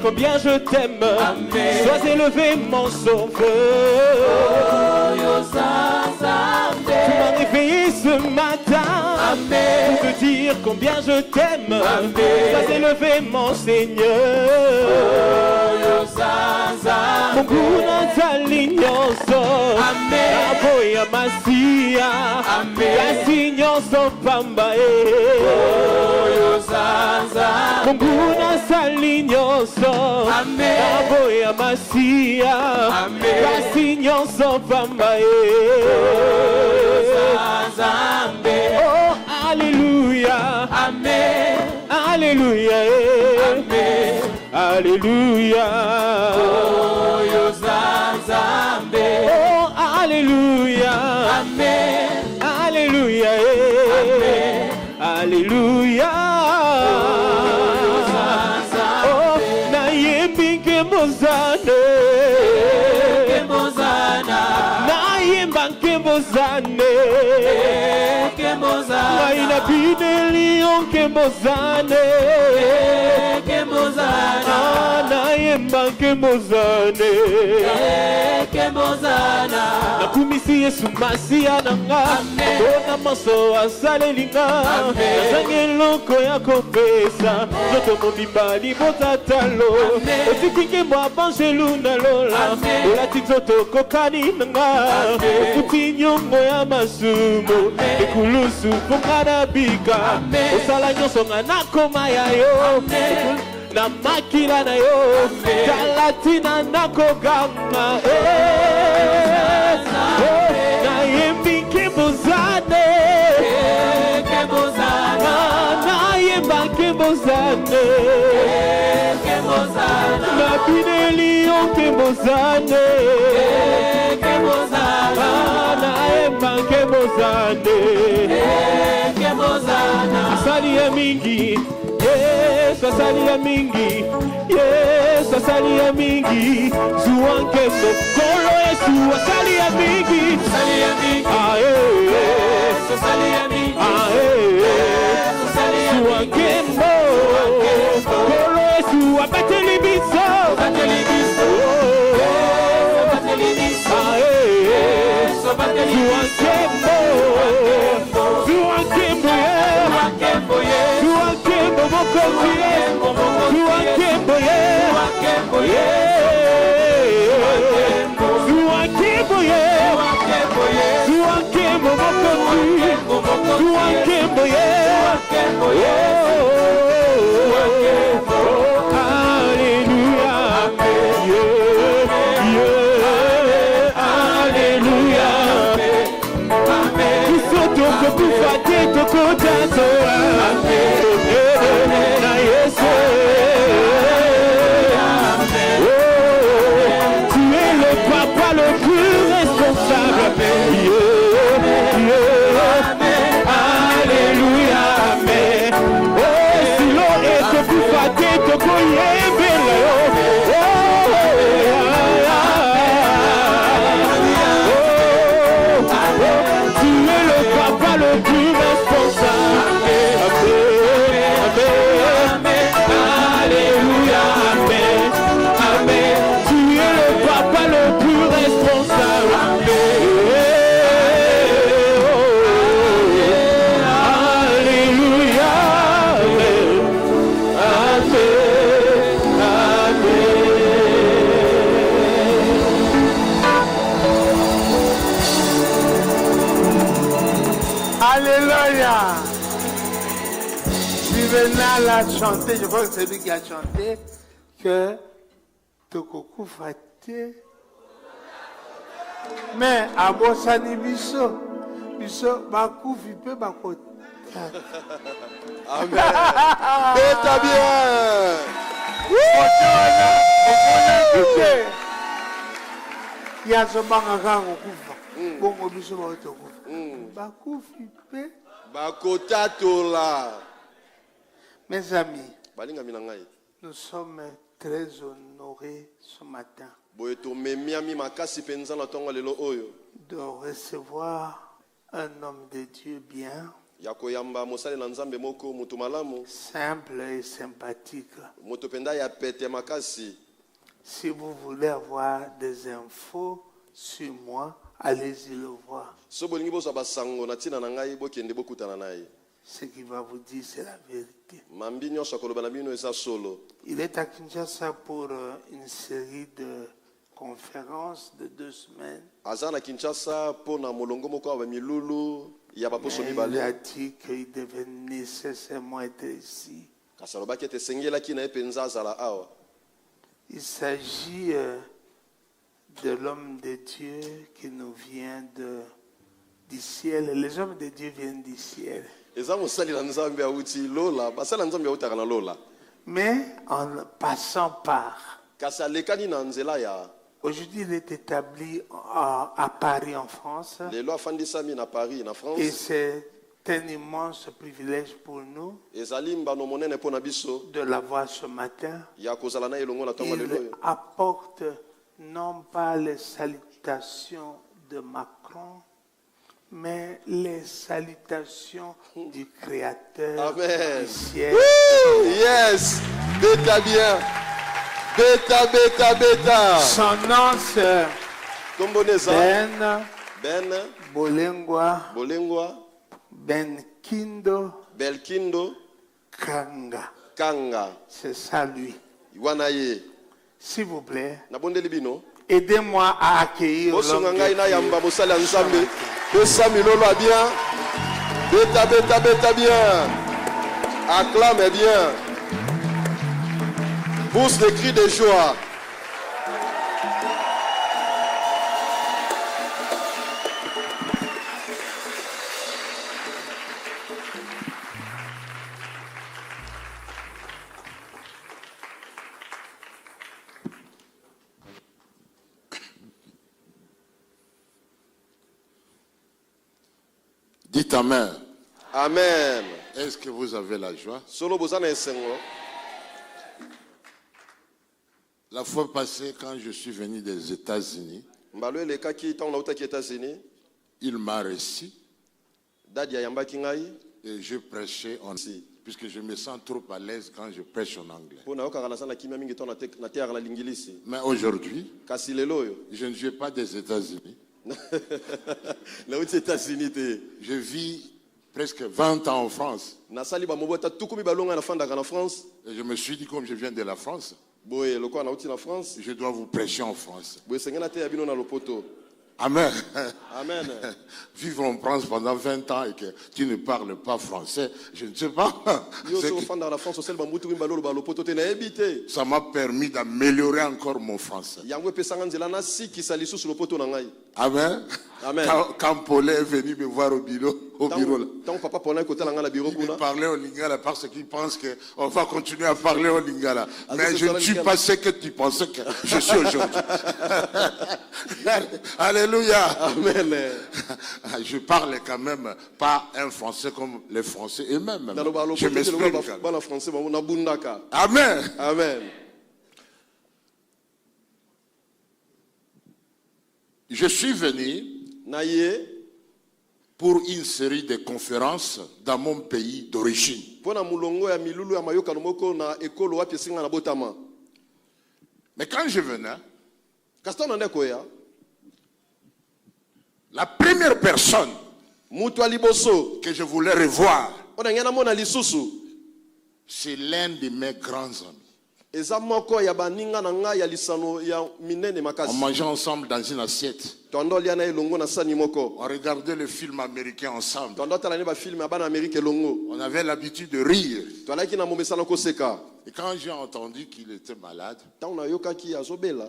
Combien je t'aime, sois élevé mon sauveur. Tu m'as réveillé ce matin pour te dire combien je t'aime. Sois élevé mon Seigneur. Mon kuna talinyoso, aboya masia, kasinyoso pambae. Mon kuna talinyoso, aboya masia, kasinyoso pambae. Oh, alléluia, amen, alléluia, amen. Alléluia. Oh, Yozazambe. Oh, alléluia. Amen. Alléluia. Amen. Alléluia. Oh, nayembi kemozane. Kemozana. Nayemba kemozane. Kemozana. Naina binelion kemozane. Kemozana. Naemba kemozane. Kemozana. Nakumisi Yesu Masia nanga. Dona maso asalelinga. Nazangeloko ya kopesa. Joto mobibali botatalo. Otikinge mwa banjelu na lola. Ola titoto kokani nanga. Okuti nyongo ya masumo. Ekulusu pongana bika. Osala nyonso nga nakoma ya yo. Na makila na yo talatina nakoganga na yembi kebozane na yemba kebozane na bineli yo kebozane na yemba kebozane asali ya mingi. Yes, asali ya mingi. Yes, asali ya mingi. Zuanke sokolo Yesu asali ya mingi. Asali ya mingi. Ah yes, asali ya mingi. Ah yes, asali ya mingi. Zuanke mo. Sokolo Yesu abateli biso. Abateli biso. Abateli biso. Ah yes, abateli biso. Zuanke mo. Zuanke mo. Zuanke mo. Juvenal a chanté, je crois que c'est lui qui a chanté, que Tokoku Faté. Mais à Bossani Bisso, Bisso, Bakou, Vipé, Bakot. Amen. Et t'as bien. yazobanga kaka kufa bongo biso baotokufa bakufi pe. Bakotatola. Mes amis, Balinga minangai. nous sommes très honorés ce matin Boyeto memiami makasi penza na tonga lelo oyo. de recevoir un homme de Dieu bien, Yakoyamba mosale na nzambe moko mutu malamu. simple et sympathique. Moto penda ya pete makasi. Si vous voulez avoir des infos sur moi, allez-y le voir. So bolingi bozo basango na tina na ngai bokende bokutana naye. Ce qu'il va vous dire, c'est la vérité. Mambi nyonso akoloba na bino eza solo. Il est à Kinshasa pour une série de conférences de 2 semaines. Aza na Kinshasa pona molongo moko wa milulu ya baposo Mais il mibale. a dit qu'il devait nécessairement être ici. Kasaloba kete sengela kina epenza zala awa. Il s'agit de l'homme de Dieu qui nous vient du ciel. Les hommes de Dieu viennent du ciel. Eza mosali na nzambe auti lola, basala nzambe autaka na lola. Mais en passant par, Kasa lekani na nzela ya. aujourd'hui il est établi à Paris en France. Lelo afandisa mi na Paris na Et France. c'est un immense privilège pour nous Ezali mbano monene pona biso de l'avoir ce matin. ya kozala na elongo na tonga lelo. Il apporte non pas les salutations de Macron, mais les salutations du Créateur Amen. du ciel. Yes! Beta bien. Beta, beta, beta. Son nom c'est Komboneza. Ben Bolengwa Bolengwa Benkindo Belkindo Kanga. Kanga. C'est ça lui. Wanaye. S'il vous plaît, Na bondeli bino. aidez-moi à accueillir Bosonga l'homme ngai na de Dieu. yamba mosala nzambe. Pesa milolo a bien. Beta, beta, beta bien. Acclame bien. Pousse des cris de joie. Dites Amen. Amen. Est-ce que vous avez la joie? Solo bozana esengo. La fois passée, quand je suis venu des États-Unis, Mbalo elekaki tant na utaki États-Unis. il m'a reçu Dadi ayambaki ngai. et je prêchais en anglais, puisque je me sens trop à l'aise quand je prêche en anglais. Pona yokaka na sana kimia mingi to na terre na lingilisi. Mais aujourd'hui, Kasi lelo yo. je ne suis pas des États-Unis. Na uti États-Unis te. Je vis presque 20 ans en France. Nasali ba mobota tukumi balonga na fanda na France. Et je me suis dit, comme je viens de la France, Boye loko na uti na France. je dois vous prêcher en France. Boye sengena te abino na lopoto. Amen. Amen. Vivre en France pendant 20 ans et que tu ne parles pas français, je ne sais pas. Yo C'est so que fanda na France sel ba mutu ba lopoto te na ebité. ça m'a permis d'améliorer encore mon français. Yango pesanga nzela na siki sali susu lopoto na ngai. Amen. Amen. Quand Paulin est venu me voir au bureau là, Tant papa pona côté na nga na bureau il me kuna. parlait au lingala parce qu'il pense qu'on va continuer à parler au lingala. Mais c'est je ça, ne le suis lingala. pas ce que tu pensais que je suis aujourd'hui. Alléluia. Amen. Je parle quand même pas un français comme les Français eux-mêmes. Na lo ba Je lopoto m'explique. te ba na français ba na bundaka. Amen. Amen. Je suis venu Na ye pour une série de conférences dans mon pays d'origine. pona mulongo ya milulu ya mayoka moko na ekolo wapi singa na botama. Mais quand je venais, Kaston na ndeko ya. la première personne Mutu aliboso. que je voulais revoir, Ona ngena mona lisusu. c'est l'un de mes grands amis. Eza moko ya baninga na ngai ya lisano ya minene On makasi. mangeait ensemble dans une assiette. Tondo lia na elongo na sani moko. On regardait le film américain ensemble. Tondo tala ne ba film ya bana Amerique elongo. On avait l'habitude de rire. Tola ki na momesana koseka. Et quand j'ai entendu qu'il était malade, Tant na yokaki azobela.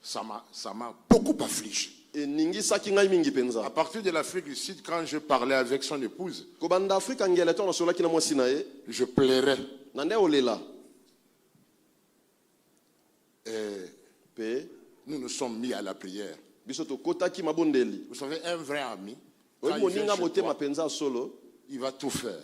ça m'a beaucoup affligé. E ningi saki ngai mingi À penza. partir de l'Afrique du Sud, quand je parlais avec son épouse, Ko banda Afrika ngela to na sola ki na mwasi na ye. je pleurais. Na nde olela. Et Pe nous nous sommes mis à la prière. Bisoto kotaki mabondeli. Vous savez, un vrai ami, Oui, quand il vient moninga chez motema toi, penza solo. il va tout faire.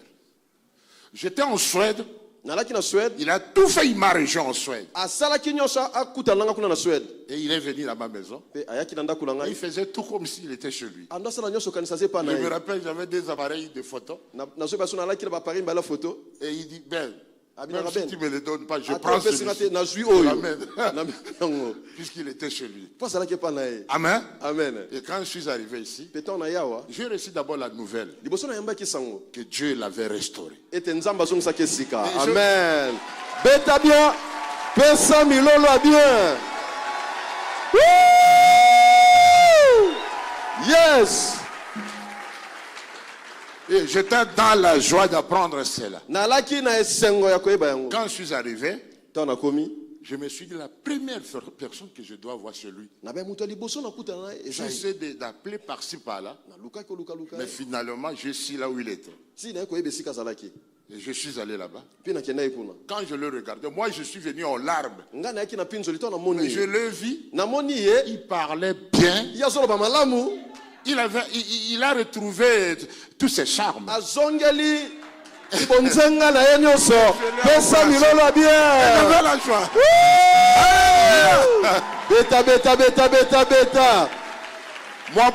J'étais en Suède, Nalaki na Suède. il a tout fait, il m'a rejoint en Suède. Asalaki nyonso akutananga kuna na Suède. Et il est venu à ma maison. Pe ayaki na ndako na Et il ngai. faisait tout comme s'il était chez lui. Ando sala nyonso kanisa ze pa Je na me ye. rappelle, j'avais des appareils de photos. Na so baso na laki na ba pari mbala photo. Et il dit, Ben, Abina même si Ben. tu ne me les donnes pas, je Ata prends pesi na te celui-ci. na zui Je oyo. l'amène. Na yango. Puisqu'il était chez lui. Po salaki pa na ye. Amen. Amen. Et quand je suis arrivé ici, Peton na yawa. j'ai reçu d'abord la nouvelle Liboso na yamba ki sango. que Dieu l'avait restauré. Ete nzamba zonga kesika. Et je- Amen. Beta bien. Pesa milolo a bien. Woo! Yes. Et j'étais dans la joie d'apprendre cela. Nalaki na esengo ya koyeba yango. Quand je suis arrivé, Tana komi. je me suis dit, la première personne que je dois voir, c'est lui. Na be muto liboso na kuta na J'essaie d'appeler par-ci, par-là. na luka ko luka luka. Mais finalement, je suis là où il était. Si na koyeba sika zalaki. Et je suis allé là-bas. Puis na kenda ikuna. Quand je le regardais, moi, je suis venu en larmes. Nga na yaki na pinzo lito na Mais moni. je le vis. Na moni ye. Il parlait bien. Ya solo ba malamu. Il a retrouvé tous ses charmes. Azongeli. Ibonzenga na ye nyonso. Pesa milolo a bien. J'avais la joie. Beta beta beta beta beta. Moi,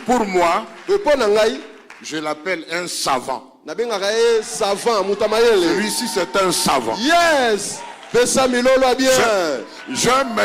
pour moi, Epo na ngai. je l'appelle un savant. Na bengaka ye savant mutamayele. Celui-ci, c'est un savant. Yes. Pesa milolo a bien. J'aime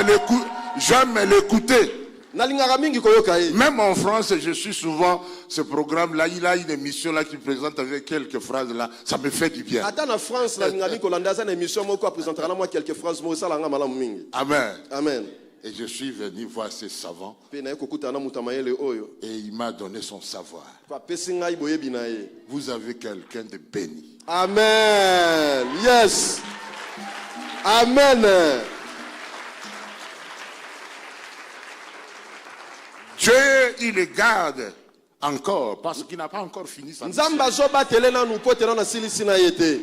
l'écouter. Nalingaka mingi koyoka ye. Même en France, je suis souvent ce programme-là. Il a une émission là qui présente avec quelques phrases là. Ça me fait du bien. Ata na France nalingaka mingi kolanda za na émission moko apresentera na moi quelques phrases mo salanga malamu mingi. Amen. Amen. Et je suis venu voir ces savants. Pe na ekokuta na mutamayele oyo. Et il m'a donné son savoir. Pa pesi ngai boyebi na ye. Vous avez quelqu'un de béni. Amen. Yes. Amen. Dieu, il le garde encore parce qu'il n'a pas encore fini sa mission. Nzamba zoba tele na nu potela na silisi na yete.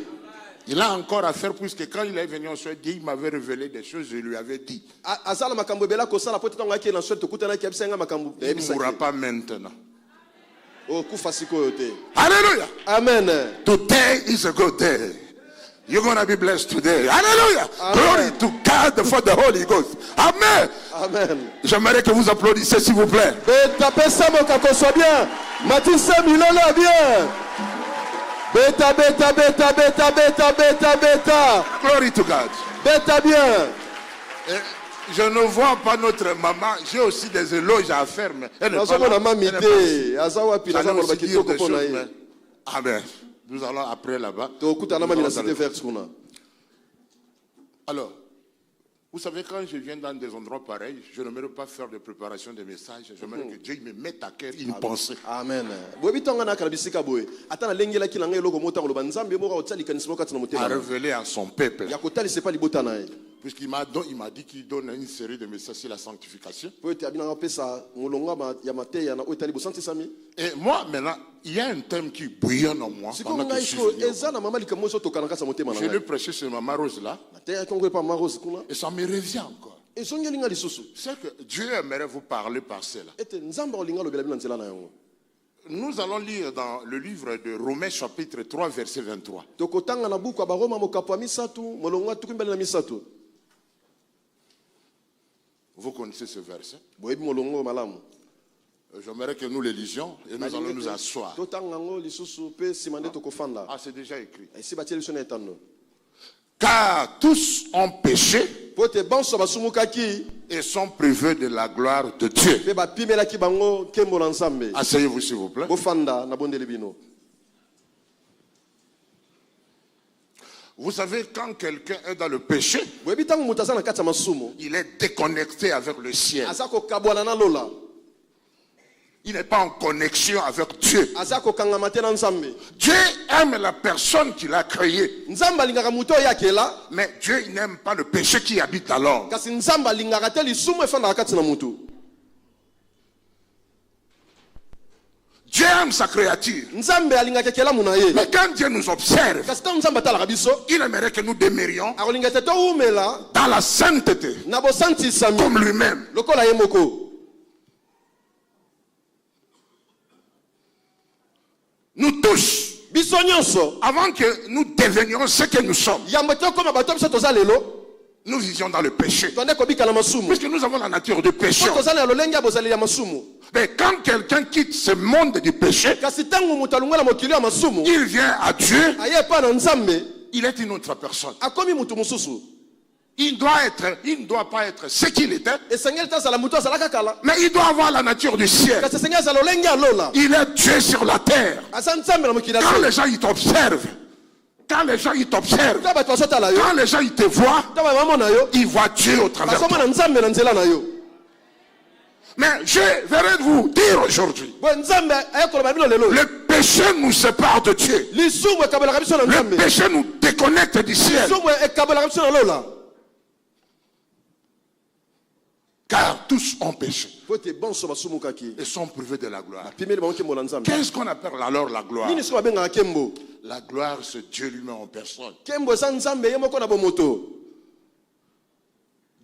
Il a encore à faire puisque quand il est venu en Suède, il m'avait révélé des choses, je lui avais dit. Azala makambo bela ko sala potela ngaki na Suède tokuta na kiabisa makambo. Il ne mourra pas maintenant. O kufa siko yote. Alléluia. Amen. Today is a good day. You're going to be blessed today. Hallelujah. Glory to God for the Holy Ghost. Amen. Amen. J'aimerais que vous applaudissez s'il vous plaît. Beta pesa moka ko so bien. Matisa milolo bien. Beta beta beta beta beta beta beta. Glory to God. Beta bien. Et je ne vois pas notre maman. J'ai aussi des éloges à faire. Mais elle n'est pas Nazo là. na Elle n'est pas mamite. ici. Azawa pi J'allais nazo aussi ba dire kitoko des pona choses, ye. mais- Amen. Nous allons après là-bas. Tokuta na Nous mami na allons cité dans le- verte kuna. Alors, vous savez, quand je viens dans des endroits pareils, je n'aimerais pas faire de préparation de messages. J'aimerais que Dieu me mette à cœur une pensée. Amen. Boyebi tonga na kala bisika boye. Ata na lengela ki na ngai loko mota ko nzambe moko otali kanisa moko katina À motema. révéler à son peuple. Ya kotali c'est pas libota na ye. Puisqu'il m'a dit qu'il donne une série de messages sur la sanctification. Po ete abina ngapesa ngolonga ya mateya na otali bosanti sami. Et moi, maintenant, il y a un thème qui bouillonne en moi. Siko Pendant que ngai je suis ko venu. eza na mama likambo so tokana kasa motema na Je l'ai ngai. prêché sur Maman Rose là. Mateya kongo pa marose kuna. Et ça me revient encore. Ezongeli nga lisusu. C'est que Dieu aimerait vous parler par cela. Ete nzamba olinga lobela bina nzela na yango. Nous allons lire dans le livre de Romains chapitre 3 verset 23. Tokotanga na buku ya Baroma mokapo ya misatu molongo tukimbele na misatu. Vous connaissez ce verset. Boyebi molongo malamu. J'aimerais que nous le lisions et nous allons nous asseoir. Totanga ngo lisusu pe simande tokofanda. Ah, c'est déjà écrit. Esi batie liso na etando. Car tous ont péché Po te banso basumukaki et sont privés de la gloire de Dieu. pe bapimelaki bango kembo na Nzambe. Asseyez-vous s'il vous plaît. Bofanda na bondeli bino. Vous savez, quand quelqu'un est dans le péché, Boyebi tango moto aza na kati ya masumu. il est déconnecté avec le ciel. Aza kokabwana na lola. Il n'est pas en connexion avec Dieu. Aza kokangama te na Nzambe. Dieu aime la personne qu'il a créée. Nzambe alingaka moto oyo akela. Mais Dieu il n'aime pas le péché qui habite à l'homme. Kasi Nzambe alingaka te lisumu efandaka kati na motu. Dieu aime sa créature. Nzambe alingaka kelamu na ye. Mais quand Dieu nous observe, Kasi tango Nzambe atalaka biso, il aimerait que nous demeurions akolinga te toumela dans la sainteté, na bosantisami comme lui-même. lokola ye moko. Nous tous, Biso nyonso avant que nous devenions ce que nous sommes, yambo te koma bato biso toza lelo nous vivions dans le péché. tonde kobika na masumu. Puisque nous avons la nature de péché. Po toza na lolenge ya bozali ya masumu. Mais quand quelqu'un quitte ce monde du péché, Kasi tango mutu alungela mokili ya masumu, il vient à Dieu, aye pa na Nzambe, il est une autre personne. akomi mutu mususu. Il ne doit pas être ce qu'il était, Esengeli tazala mutu azalaka kala. mais il doit avoir la nature du ciel. Kasi esengeli azala lolenge ya lola. Il est Dieu sur la terre. Asa Nzambe na mokili ya Quand lola. les gens ils t'observent, quand les gens ils t'observent, Ta bato basotala yo, quand les gens ils te voient, ta bamona yo, ils voient Dieu au travers de basoma toi. na Nzambe na nzela na yo. Mais je vais vous dire aujourd'hui, Bo Nzambe aye koloba bino lelo. le péché nous sépare de Dieu. Lisumu ekabelaka biso na Le Nzambe. péché nous déconnecte du ciel. Lisumu ekabelaka biso na lola. Car tous ont péché Pote bonso basumu kaki. et sont privés de la gloire. Pimeli bango kembo na Nzambe. Qu'est-ce qu'on appelle alors la gloire? Nini siko babengaka kembo? La gloire, c'est Dieu lui-même en personne. Kembo esa Nzambe ye moko na bomoto.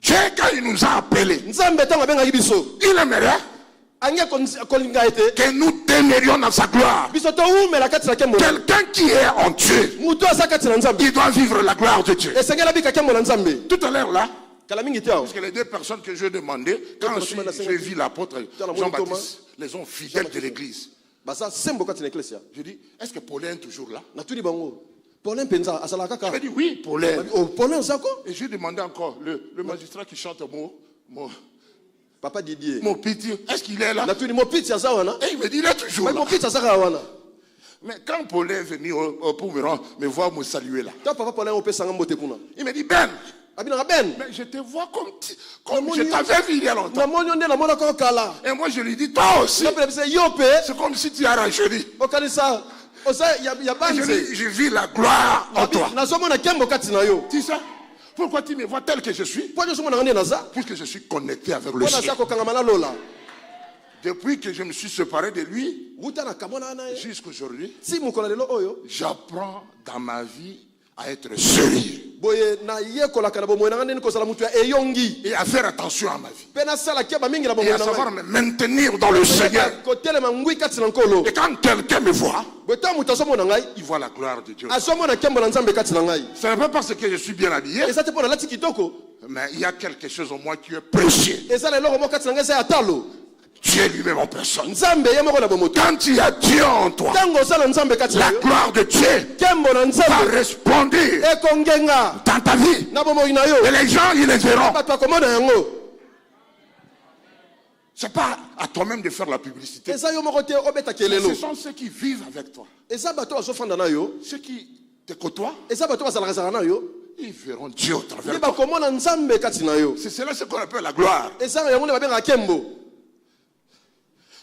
Dieu, quand il nous a appelés, Nzambe tango abengaki biso. il aimerait Ange kolinga ete. que nous demeurions dans sa gloire. Biso to umela kati na kembo. Quelqu'un qui est en Dieu, Mutu asa kati na Nzambe. il doit vivre la gloire de Dieu. Esengela bika kembo na Nzambe. Tout à l'heure là, Kala mingi te awo. parce que les deux personnes que je demandais, quand j'ai vu l'apôtre Jean-Baptiste, les hommes fidèles de l'église, Basa sembo kati na eklesia. je dis, est-ce que Paulin est toujours là? Natuni bango. Paulin penza asala Il kaka. m'a dit, oui, Paulin. Oh, Paulin zako? Et j'ai demandé encore, le magistrat qui chante Papa Didier. mon pitié, est-ce qu'il est là? Natuni mo pizza za wana. Et il me dit, il est toujours Mais là. mo pizza za wana. Mais quand Paulin est venu pour me voir me saluer là, Ta papa Paulin opesa ngam bote kuna. il me dit, Ben, Abina ben. mais je te vois comme je t'avais vu il y a longtemps. Na monyo nde na mona ko kala. Et moi je lui dis, toi aussi, Na pele yope. c'est comme si tu as rajeuni. Okanisa. Osa ya Et je banze. dis, je vis la gloire en toi. Na somo na kembo kati na yo. Tu sais, pourquoi tu me vois tel que je suis? Po jo somo na ngane na za. Puisque je suis connecté avec le Pona ciel. sa ko kanga mala lola. Depuis que je me suis séparé de lui, Wuta na kamona na ye. jusqu'aujourd'hui, Si mukola lelo oyo. j'apprends dans ma vie à être sérieux Boye na ye kola kana bomo na ngane ko sala mutu ya eyongi. et à faire attention à ma vie. Pena sala keba mingi na bomo Et à na savoir ngane. me maintenir dans le Seigneur. Ko tele mangui kati na nkolo. Et quand quelqu'un me voit, Bota mutu somo na ngai. il voit la gloire de Dieu. Asomo na kembo na Nzambe kati na ngai. Ce n'est pas parce que je suis bien habillé, Esa te pona lati kitoko. mais il y a quelque chose en moi qui est précieux. Esa lelo mo kati na ngai sa atalo. Dieu lui-même en personne. Nzambe ye moko na bomoto. Quand il y a Dieu en toi, Tango sala Nzambe kati na la yo. gloire de Dieu Kembo na va Nzambe. resplendir Ekongenga. dans ta vie. Na bomo ina yo. Et les gens, ils les verront. Bato akomona yango. Ce n'est pas à toi-même de faire la publicité. Esa yo moko te obeta Ce kelelo. sont ceux qui vivent avec toi. Esa bato azofanda na yo. Ceux qui te côtoient, Esa bato basalaka sala na yo. ils verront Dieu au Ye travers de toi. bakomona Nzambe kati na yo. C'est cela ce qu'on appelle la gloire. Esa yango ne babenga kembo.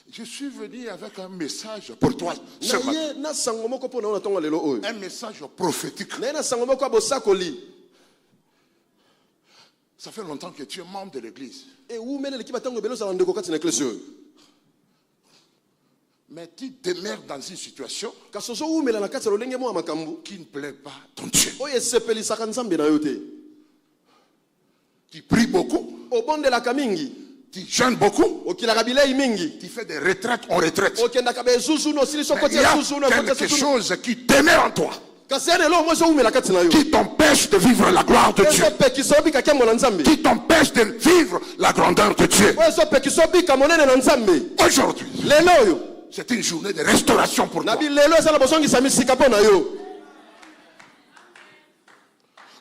Je suis venu avec un message pour toi ce Na matin. ye na sango moko pona na tongo lelo oyo. Un message prophétique. Na ye na sango moko abosakoli. Ça fait longtemps que tu es membre de l'église. E umele likiba tango belo sala ndeko kati na eklesi oyo. Mais tu demeures dans une situation Kasi ozo umela na kati ya lolenge mo ya makambo. qui ne plaît pas ton Dieu. Oyo esepelisaka Nzambe na yo te. Tu pries beaucoup, Obondelaka mingi. tu jeûnes beaucoup, Okilaka bilei mingi. tu fais des retraites en retraite. Okendaka bezuzu no sili Mais sokoti il y ya a zuzu no koti ya quelque zuzu. chose qui demeure en toi, Kasi ene lo mo zo umela kati na yo. qui t'empêche de vivre la gloire de Dieu, Eso pekisa obika kembo na Nzambe. qui t'empêche de vivre la grandeur de Dieu. Eso pekisa obika monene na Nzambe. Aujourd'hui, Lelo oyo. c'est une journée de restauration pour toi. Na bilelo esala bosongisa misika mpo na yo.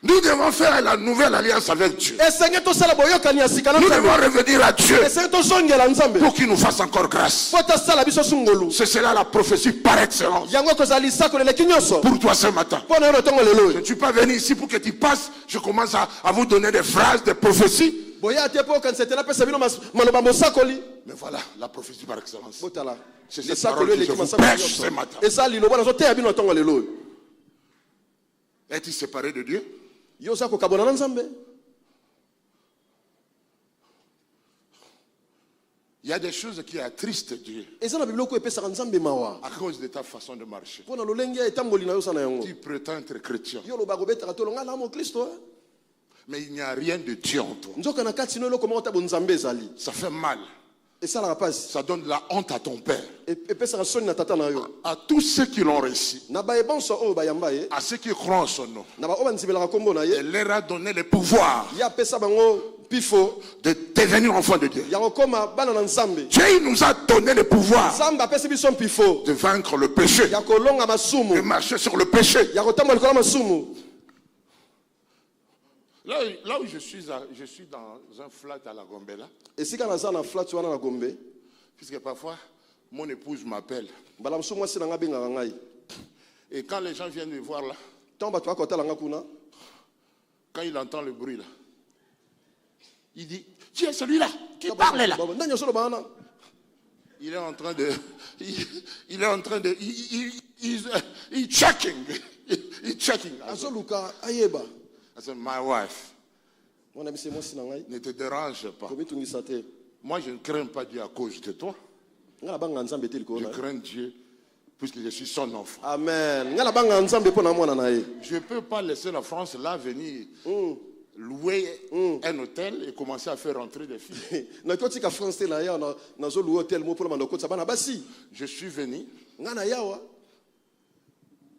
Nous devons faire la nouvelle alliance avec Dieu. Esenge tosala boyokani ya sika na Nous devons Nzambe. revenir à Dieu Esenge tozongela Nzambe. pour qu'il nous fasse encore grâce. Po tasala biso sungolu. C'est cela la prophétie par excellence. Yango kozala lisako leleki nyonso. Pour toi ce matin. Mpo na yo na tongo lelo Je oyo. ne suis pas venu ici pour que tu passes. Je commence à vous donner des phrases, des prophéties. Boya te po okanisa te napesa bino maloba mosakoli. Mais voilà la prophétie par excellence. Botala. C'est cette Lisako parole lelo que je eleki vous masakoli prêche nyonso. ce matin. Esa liloba nazoteya bino na tongo lelo oyo. Es-tu séparé de Dieu? Yo oza kokabona na Nzambe. Il y a des choses qui attristent Dieu eza na biloko epesaka nzambe mawa à cause de ta façon de marcher. mpona lolenge etamboli na yo sana yango Tu prétends être chrétien, yo loba kobetaka tolo nga na mokristo mais il n'y a rien de Dieu en toi. nzoka na kati no eloko moko ta bonzambe ezali Ça fait mal. esalaka mpasi Ça donne la honte à ton père, epesaka soni na tata na yo à tous ceux qui l'ont reçu, na bayebanso oyo bayamba ye à ceux qui croient en son nom. na baoyo banzibelaka kombo na ye Elle leur a donné le pouvoir ye apesa bango pifo de devenir enfants de Dieu. ya kokoma bana na nzambe Dieu nous a donné le pouvoir nzambe apesi biso mpifo de vaincre le péché, ya kolonga de masumu marcher sur le péché. ya kotambola likolo ya masumu. Là où je suis dans un flat à la Gombela, esika naza na flat wana na Gombe puisque parfois mon épouse m'appelle. mbala mosusu mwasi na nga abengaka ngai Et quand les gens viennent me voir là, ntango bato bakotala nga kuna quand il entend le bruit là, il dit, tu es celui-là qui parle là. ndani nyonso loba wana Il est en train de, il checking, il checking. azoluka ayeba I said, my wife, mwana bise mwasi na ngai ne te dérange pas. komitungisa te Moi, je ne crains pas Dieu à cause de toi. nga nabanga nzambe te likolo Je na ye. crains Dieu puisque je suis son enfant. amen nga nabanga nzambe mpo na mwana na ye Je ne peux pas laisser la France là venir louer un hôtel et commencer à faire rentrer des filles. nakoki otika france te na yawa nazoluwa hotel mo mpona banda okotisa bana basi Je suis venu nga na yawa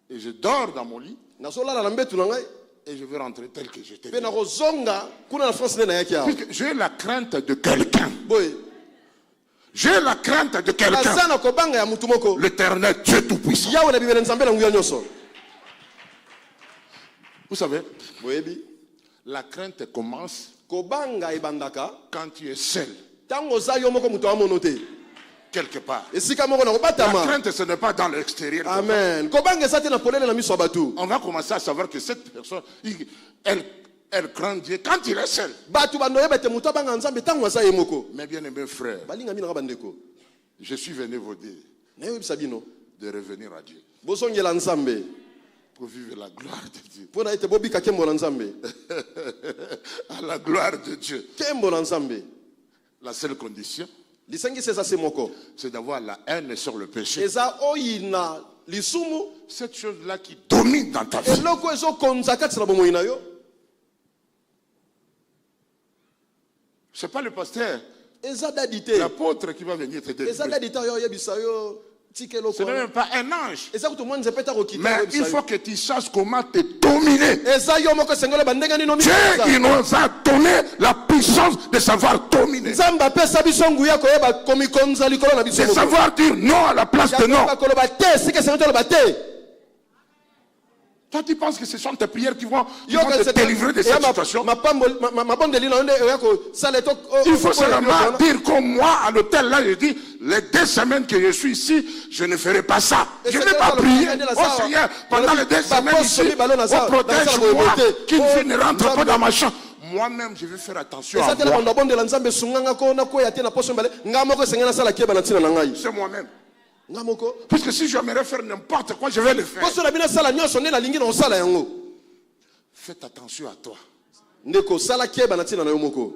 et je dors dans mon lit nazolala na mbetu na ngai et je vais rentrer tel que j'étais. mpe nakozonga kuna na france nde nayaki awa Puisque j'ai la crainte de quelqu'un. boye J'ai la crainte de quelqu'un. naza na kobanga ya mutu moko L'Éternel Dieu Tout-Puissant. yawe na bimele nzambe na nguya nyonso Vous savez, boyebi la crainte commence kobanga ebandaka quand tu es seul, ntango oza yo moko moto amono te quelque part. esika moko na La kobatama crainte, ce n'est pas dans l'extérieur. amen kobanga eza te na polele na miso ya bato On va commencer à savoir que cette personne, elle craint Dieu quand il est seul. bato bandoyeba ete moto abanga nzambe ntango aza ye moko Mes bien-aimés frères, balingami nanga bandeko je suis venu vous dire nayoyebisa bino de revenir à Dieu bozongela nzambe pour vivre la gloire de Dieu. mpo na ete bobika nkembo na nzambe À la gloire de Dieu. nkembo na nzambe La seule condition, lisengisi eza se moko c'est d'avoir la haine sur le péché. eza oyina lisumu Cette chose-là qui domine dans ta vie. eloko ezokonza kati na bomoi na yo Ce n'est pas le pasteur, eza dadi te l'apôtre qui va venir te eza délivrer. dadi te oyo oyebisa yo tika eloko Ce n'est wana même pas un ange. eza kutu mwa nzempe ta kokita Mais il oyebisa faut yo que tu saches comment te dominer. eza yo moko esengeli bandenge nino Dieu, il nous a donné la puissance de savoir dominer. nzambe apesa biso nguya koyeba komikonza likolo na biso De moko. savoir dire non à la place de non. Ya koloba te esika esengeli toloba te Toi, tu penses que ce sont tes prières qui vont Yo, te délivrer de cette situation? mabondeli na yo nde oya kosala eto Il faut seulement dire comme moi, à l'hôtel, là, je dis, les 2 semaines que je suis ici, je ne ferai pas ça. Je ne vais pas prier. Oh Seigneur, pendant les 2 semaines ici, oh, protège-moi, qu'une fille ne rentre pas dans ma chambre. Moi-même, je vais faire attention à moi. mabondela nzambe sunganga ko nakoya te na poso mbale nga moko esengeli nasala keba na ntina na ngai C'est moi-même. nga moko Puisque si j'aimerais faire n'importe quoi, je vais le faire. poso na bino asala nyonso nde nalingi na osala yango Faites attention à toi. ndeko osala keba na ntina na yo moko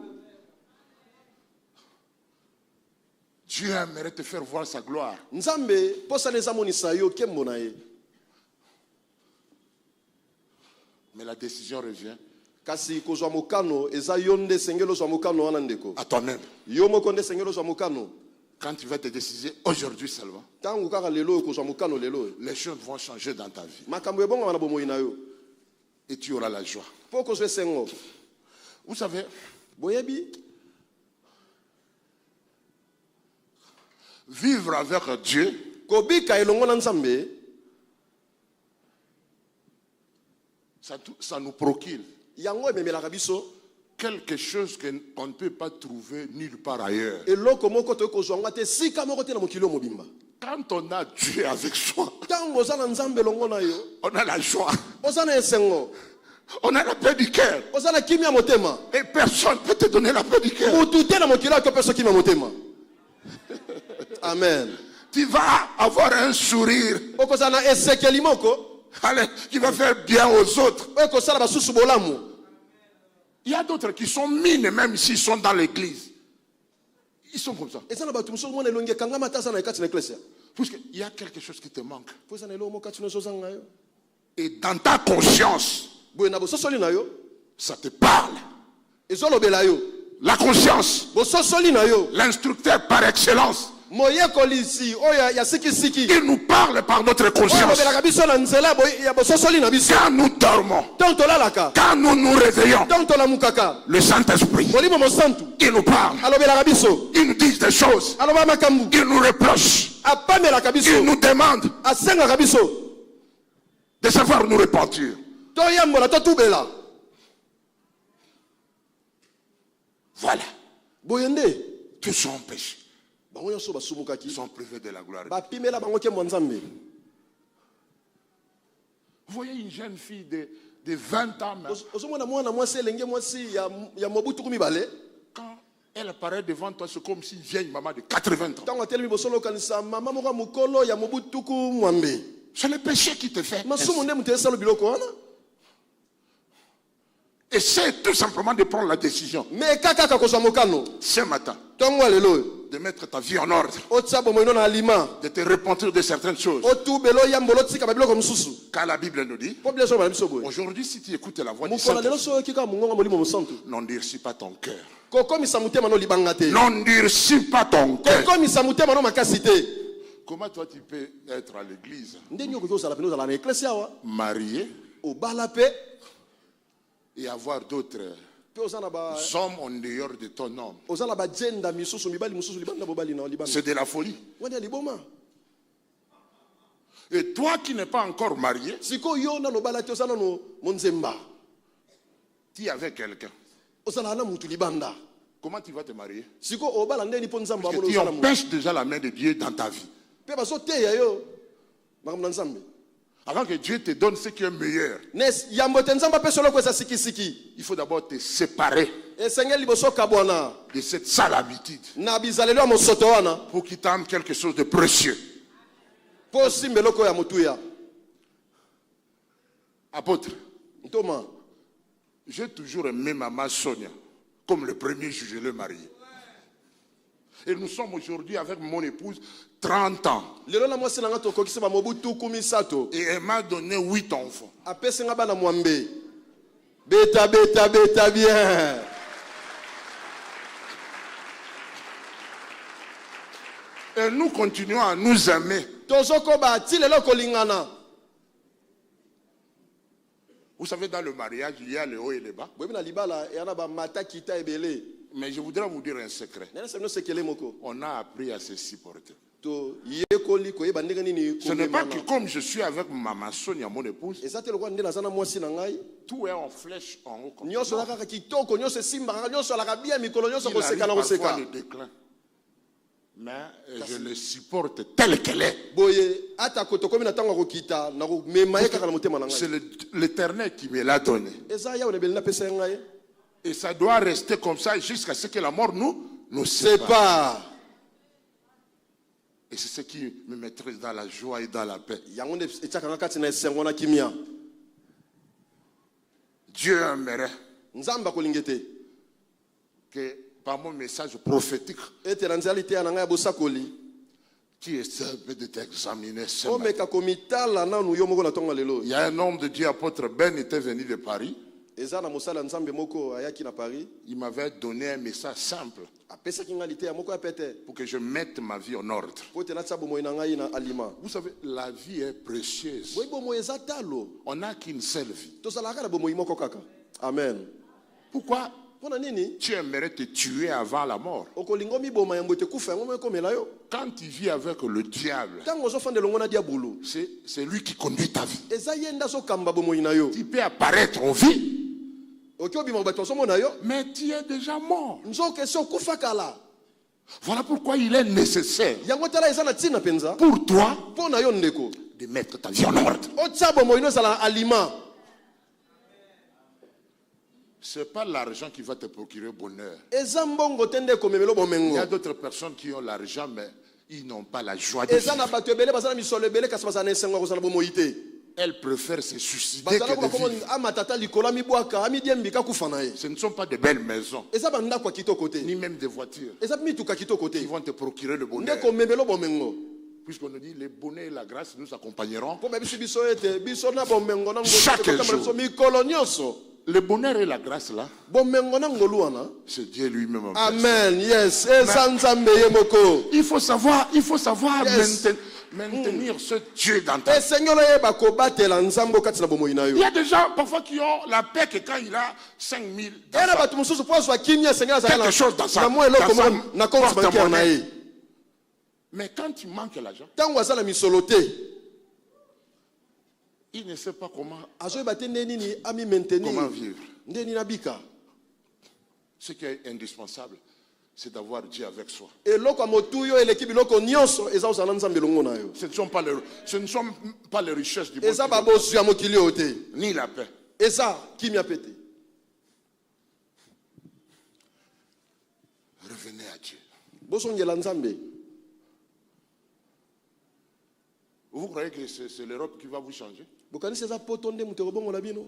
Dieu aimerait te faire voir sa gloire. nzambe posana ezamonisa yo nkembo na ye Mais la décision revient kasi kozwa mokano eza yo nde esengeli ozwa mokano wana ndeko à toi-même. yo moko nde esengeli ozwa mokano Quand tu vas te décider aujourd'hui seulement, ntango kaka lelo oyo kozwa mokano lelo oyo les choses vont changer dans ta vie. makambo ebongama na bomoi na yo Et tu auras la joie. mpo kozwa esengo Vous savez, boyebi vivre avec Dieu, kobika elongo na nzambe ça nous procure yango ememelaka biso quelque chose qu'on ne peut pas trouver nulle part ailleurs. eloko moko toyei kozwa ngo te sika moko te na mokili oyo mobimba Quand on a Dieu avec soi, ntango oza na nzambe elongo na yo on a la joie, oza na esengo on a la paix du cœur. oza na kimia ya motema Et personne ne peut te donner la paix du cœur. motu te na mokili oyo topesa kimia ya motema amen Tu vas avoir un sourire, okozala na esekeli moko allez, qui va faire bien aux autres. oyo ekosala basusu bolamu Il y a d'autres qui sont mines, même s'ils sont dans l'église. Ils sont comme ça. Parce qu'il y a quelque chose qui te manque. Et dans ta conscience, ça te parle. La conscience, l'instructeur par excellence, il nous parle par notre conscience. Quand nous dormons, quand nous nous réveillons, le Saint-Esprit, il nous parle. Il nous dit des choses. Il nous reproche. Il nous demande de savoir nous repentir. Voilà. Tous sont péchés. Ils sont privés de la gloire. Vous voyez une jeune fille de 20 ans, quand elle apparaît devant toi, c'est comme si une vieille maman de 80 ans. C'est le péché qui te fait. Essaie tout simplement de prendre la décision ce matin de mettre ta vie en ordre, de te repentir de certaines choses. Car la Bible nous dit, aujourd'hui, si tu écoutes la voix du Saint-Esprit, n'endurcis pas ton cœur. N'endurcis pas ton cœur. Comment toi tu peux être à l'église marié et avoir d'autres hommes en dehors de ton homme? C'est de la folie. Et toi qui n'es pas encore marié, tu es avec quelqu'un. Comment tu vas te marier? Parce que tu empêches déjà la main de Dieu dans ta vie. Avant que Dieu te donne ce qui est meilleur, il faut d'abord te séparer de cette sale habitude pour qu'il t'amène quelque chose de précieux. Apôtre, j'ai toujours aimé maman Sonia comme le premier jour je l'ai mariée. Et nous sommes aujourd'hui avec mon épouse 30 ans. Et elle m'a donné 8 enfants. Et nous continuons à nous aimer. Vous savez, dans le mariage, il y a le haut et le bas. Mais je voudrais vous dire un secret. On a appris à se supporter. Ce n'est pas que comme je suis avec maman Sonia, mon épouse, tout est en flèche en haut. Il arrive parfois le déclin. Mais je le supporte tel qu'elle est. C'est l'Éternel qui me l'a donné. Et ça doit rester comme ça jusqu'à ce que la mort nous sépare. Et c'est ce qui me mettrait dans la joie et dans la paix. Dieu aimerait que par mon message prophétique, tu essaies de t'examiner ce matin. Il y a un homme de Dieu, apôtre Ben, était venu de Paris. Il m'avait donné un message simple pour que je mette ma vie en ordre. Vous savez, la vie est précieuse. On n'a qu'une seule vie. Amen. Pourquoi tu aimerais te tuer avant la mort? Quand tu vis avec le diable, c'est lui qui conduit ta vie. Tu peux apparaître en vie, mais tu es déjà mort. Voilà pourquoi il est nécessaire pour toi de mettre ta vie en ordre. Ce n'est pas l'argent qui va te procurer bonheur. Il y a d'autres personnes qui ont l'argent, mais ils n'ont pas la joie de vivre. elle préfère se suicider que de vivre. Ce ne sont pas de belles maisons, ni même des voitures qui vont te procurer le bonheur. Puisqu'on nous dit, le bonheur et la grâce nous accompagneront chaque jour. Le bonheur et la grâce là, c'est Dieu lui-même. Amen. Yes. Il faut savoir maintenir ce Dieu dans ta vie. Il y a des gens parfois qui ont la paix que quand il a 5000 quelque chose dans sa porte-monnaie. Mais quand il manque l'argent, il ne sait pas comment vivre. Ce qui est indispensable, c'est d'avoir Dieu avec soi. Ce ne sont pas les richesses du monde, ni la paix. Revenez à Dieu. Vous croyez que c'est l'Europe qui va vous changer?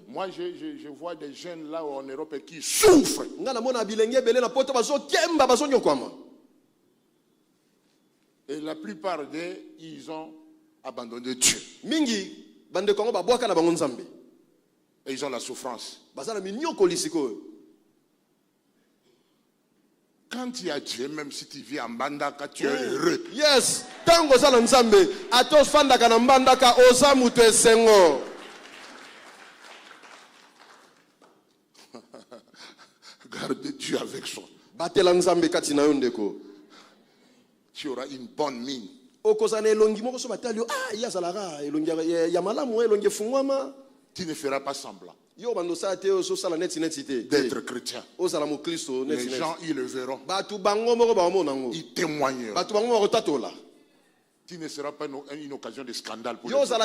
Moi, je vois des jeunes là en Europe qui souffrent. Et la plupart d'eux, ils ont abandonné Dieu. Et ils ont la souffrance. Quand il y a Dieu, même si tu vis en Mbandaka, tu es heureux. Yes. Garde Dieu avec soi. Tu auras une bonne mine. Tu ne feras pas semblant d'être chrétien. Les gens, ils le verront. Ils témoigneront. Tu ne seras pas une occasion de scandale pour les autres.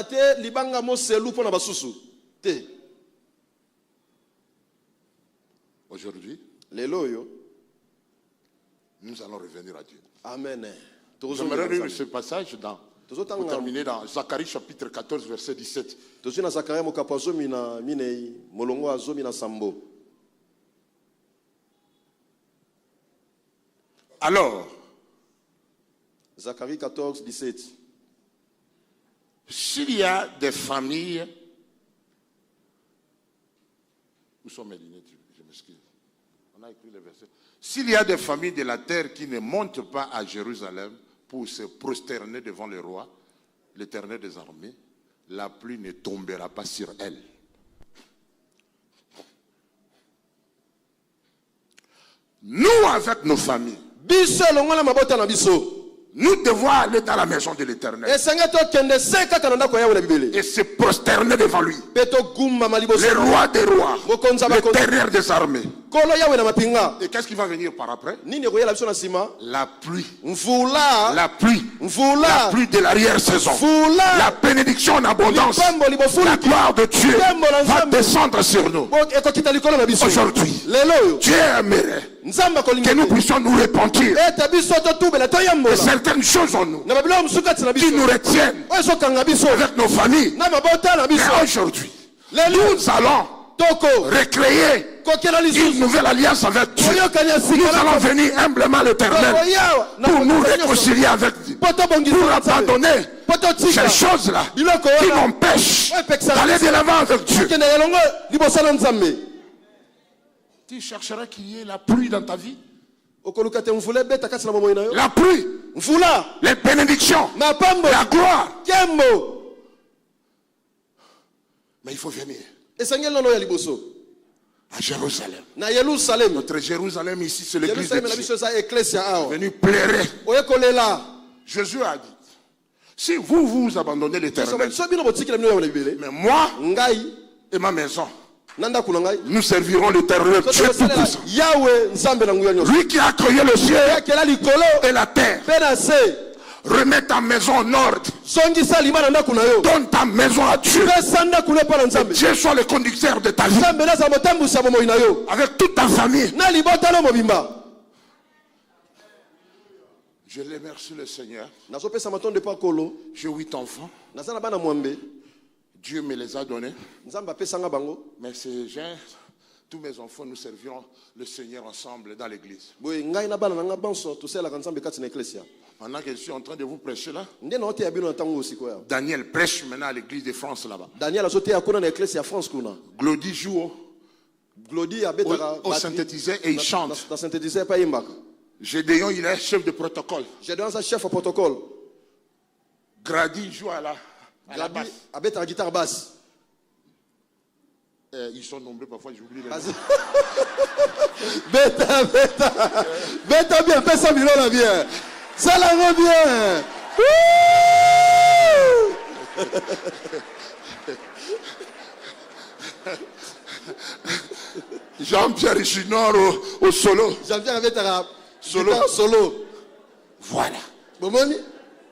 Aujourd'hui, nous allons revenir à Dieu. Amen. J'aimerais lire ce passage pour terminer dans Zacharie chapitre 14 verset 17. Alors, Zacharie 14, 17. S'il y a des familles, où sont mes lunettes? Je m'excuse. On a écrit les versets. S'il y a des familles de la terre qui ne montent pas à Jérusalem pour se prosterner devant le roi, l'Éternel des armées, la pluie ne tombera pas sur elles. Nous, avec nos familles, nous devons aller dans la maison de l'Éternel et se prosterner devant lui, le roi des rois, l'Éternel des armées. Et qu'est-ce qui va venir par après? La pluie. La pluie. La pluie de l'arrière-saison. La bénédiction en abondance. La gloire de Dieu va descendre sur nous. Aujourd'hui, Dieu aimerait que nous puissions nous repentir de certaines choses en nous qui nous retiennent avec nos familles. Mais aujourd'hui, nous allons recréer une nouvelle alliance avec Dieu. Nous allons venir humblement à l'Éternel pour nous réconcilier avec Dieu, pour abandonner ces choses-là qui m'empêchent d'aller de l'avant avec Dieu. Tu chercheras qu'il y ait la pluie dans ta vie. La pluie, les bénédictions, la gloire. Mais il faut venir à Jérusalem. Notre Jérusalem ici, c'est l'église de Dieu. Venu pleurer. Jésus a dit, si vous abandonnez l'Éternel, mais moi et ma maison, nous servirons l'Éternel Dieu Tout-Puissant. Lui qui a créé le ciel et la terre. Remets ta maison en ordre. Donne ta maison à Dieu. Que Dieu soit le conducteur de ta vie. Avec toute ta famille. Je remercie le Seigneur. J'ai 8 enfants. Dieu me les a donnés. Mais ces gens, tous mes enfants, nous servirons le Seigneur ensemble dans l'église. Pendant que je suis en train de vous prêcher là, Daniel prêche maintenant à l'église de France là-bas. Glody joue au synthétiseur et il chante. Gédéon, il est chef de protocole. Grady joue à la basse. Ils sont nombreux, parfois j'oublie les noms. Beta bien, fais ça, Milo là bien. Ça la revient. Jean-Pierre Junior au solo. Jean-Pierre avait un solo. Voilà.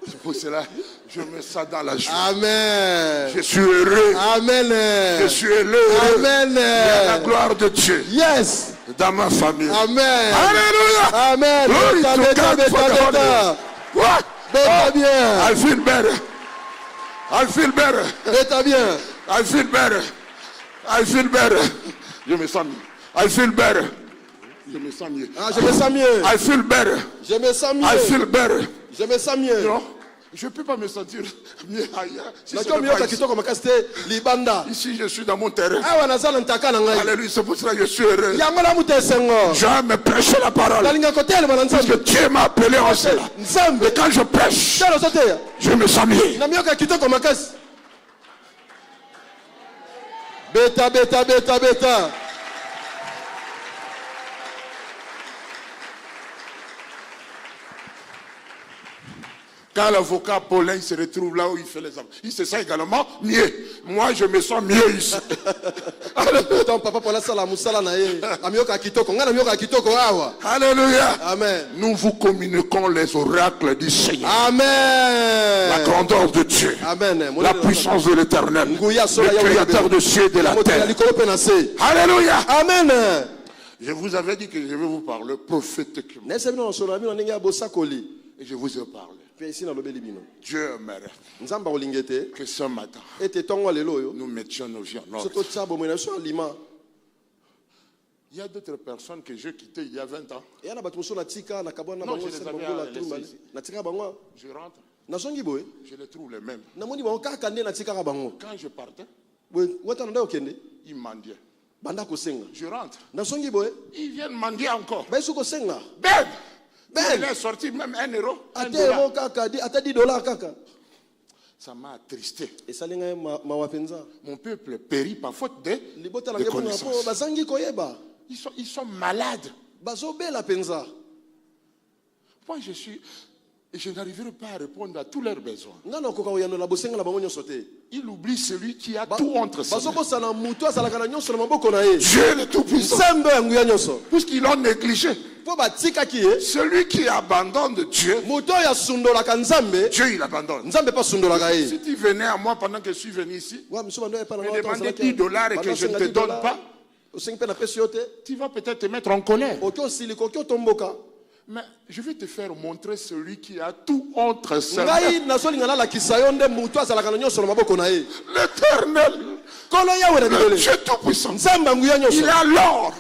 C'est pour cela je mets ça dans la joie. Amen. Je suis heureux. Amen. Je suis heureux. Amen. Il y a la gloire de Dieu. Yes. Dans ma famille. Amen. Alléluia. Amen. What? Beta bien. I feel better. I feel better. Beta bien. I feel better. I feel better. Je me sens mieux. I feel better. Je me sens mieux. Ah, je me sens mieux. I feel better. Je me sens mieux. I feel better. Je me sens mieux. Non, je ne peux pas me sentir mieux ailleurs. Ici, je suis dans mon terrain. Alléluia, c'est pour cela que je suis heureux. Je me prêche la parole. Parce que Dieu m'a appelé en cela. Et quand je prêche, je me sens mieux. Beta, beta, beta, beta. Quand l'avocat Paulin se retrouve là où il fait les hommes, il se sent également mieux. Moi, je me sens mieux ici. Alléluia. Amen. Nous vous communiquons les oracles du Seigneur. Amen. La grandeur de Dieu. Amen. La puissance de l'Éternel. Le créateur de cieux et de la terre. Alléluia. Amen. Je vous avais dit que je vais vous parler prophétiquement. Et je vous ai parlé. Dieu aimerait que ce matin, nous mettions nos vies en ordre. Il y a d'autres personnes que j'ai quittées il y a 20 ans. Non, je les avais laissées ici. Je rentre. Je les trouve les mêmes. Quand je partais, ils mendiaient. Je rentre. Ils viennent mendier encore. Bête! Il est sorti même €1. Ça m'a attristé. Mon peuple périt par faute de connaissances. Ils sont malades. Moi, je n'arriverai pas à répondre à tous leurs besoins. Il oublie celui qui a tout entre ses mains. Dieu le Tout-Puissant. Puisqu'ils l'ont négligé. Celui qui abandonne Dieu, Dieu il abandonne. Si tu venais à moi pendant que je suis venu ici, me demander $10 et que je ne te donne pas, tu vas peut-être te mettre en colère. Mais je vais te faire montrer celui qui a tout entre ses mains. L'Éternel, le Dieu Tout-Puissant, il a l'or,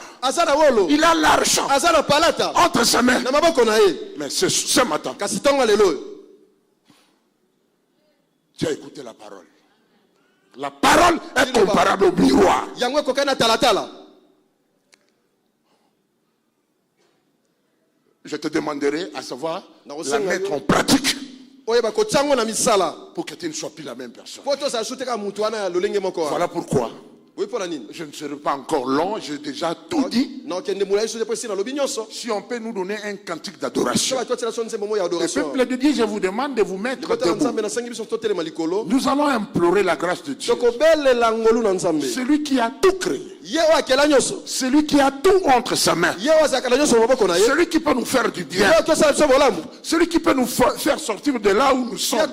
il a l'argent entre ses mains. Mais ce matin, tu as écouté la parole. La parole est comparable au miroir. Je te demanderai à savoir la mettre en pratique pour que tu ne sois plus la même personne. Voilà pourquoi je ne serai pas encore long, j'ai déjà tout dit. Si on peut nous donner un cantique d'adoration. Le peuple de Dieu, je vous demande de vous mettre debout. Nous allons implorer la grâce de Dieu. Celui qui a tout créé. Celui qui a tout entre sa main. Celui qui peut nous faire du bien. Celui qui peut nous faire sortir de là où nous sommes.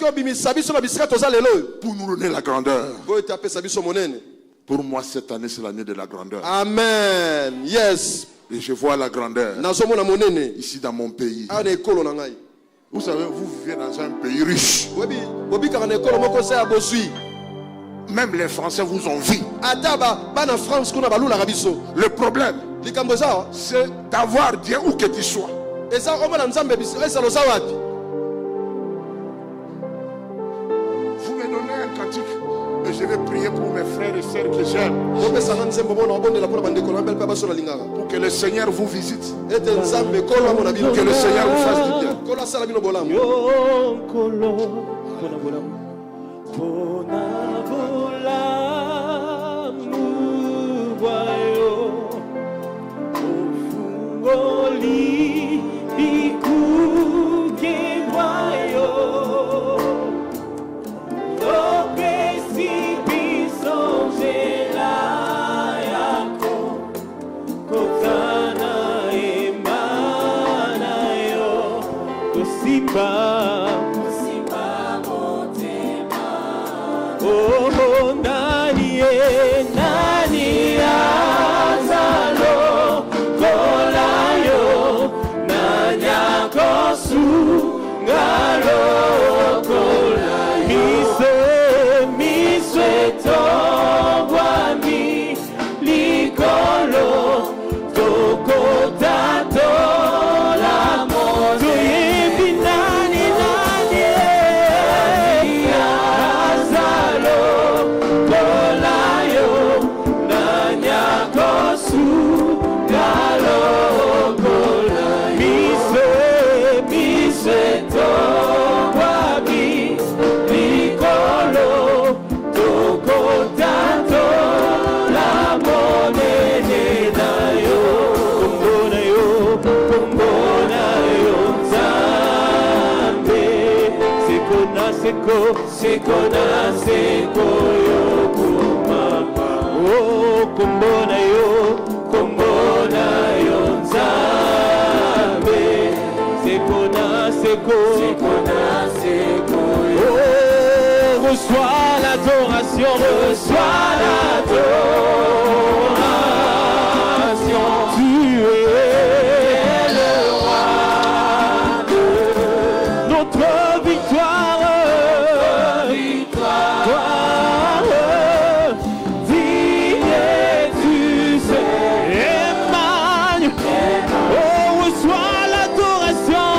Pour nous donner la grandeur. Pour moi, cette année, c'est l'année de la grandeur. Amen. Yes. Et je vois la grandeur ici dans mon pays. Vous savez, vous vivez dans un pays riche. même les Français vous ont vu. Le problème, c'est d'avoir Dieu où que tu sois. Vous me donnez un cantique et je vais prier pour mes frères et sœurs que j'aime. Pour que le Seigneur vous visite. Que le Seigneur vous fasse du bien. Reçois l'adoration, reçois l'adoration. Tu es le roi de notre victoire. Digne tu sais, Emmanuel. Oh, reçois l'adoration.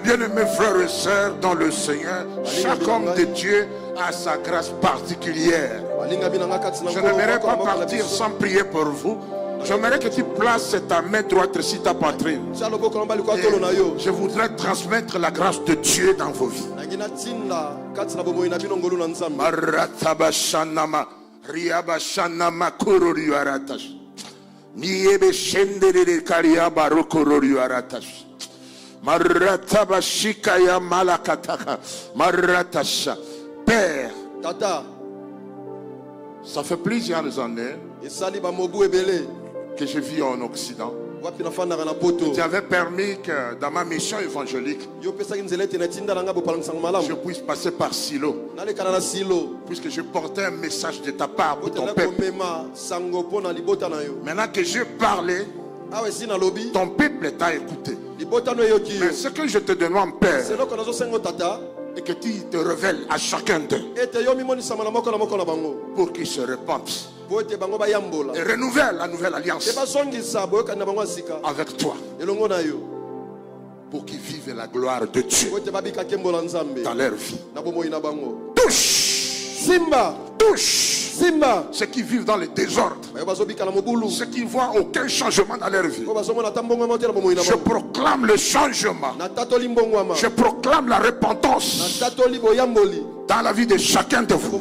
Bien-aimés frères et sœurs dans le Seigneur, chaque homme de Dieu a sa grâce particulière. Je n'aimerais pas partir sans prier pour vous. J'aimerais que tu places ta main droite sur ta poitrine. Et je voudrais transmettre la grâce de Dieu dans vos vies. Père, Tata, ça fait plusieurs années que je vis en Occident. Tu avais permis que dans ma mission évangélique, je puisse passer par Silo, puisque je portais un message de ta part pour ton peuple. Maintenant que je parlais, ton peuple t'a écouté. Mais ce que je te demande, Père, et que tu te révèles à chacun d'eux pour qu'ils se repentent et renouvellent la nouvelle alliance avec toi, pour qu'ils vivent la gloire de Dieu dans leur vie. Touche, Simba, touche Simba, ceux qui vivent dans le désordre, ceux qui ne voient aucun changement dans leur vie. Je proclame le changement. Je proclame la repentance dans la vie de chacun de vous.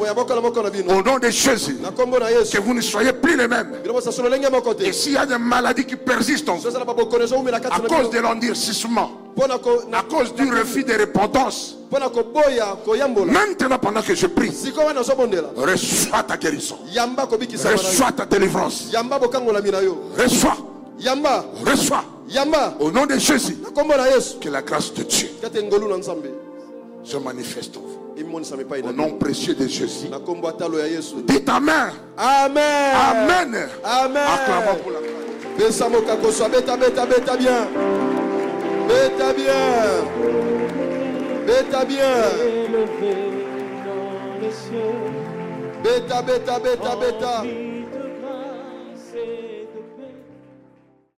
Au nom de Jésus, que vous ne soyez plus les mêmes. Et s'il y a des maladies qui persistent en vous, à cause de l'endurcissement, à cause du refus de repentance, maintenant pendant que je prie, reçois ta guérison, reçois ta délivrance, reçois Yamba. Reçois. Yamba. Au nom de Jésus. Que que la grâce de Dieu se manifeste en vous. Au nom précieux de Jésus. Dites Amen. Amen. Amen. Amen. Acclamons pour la grâce. Beta bien. Beta bien. Beta bien. Élevé dans les cieux. Beta.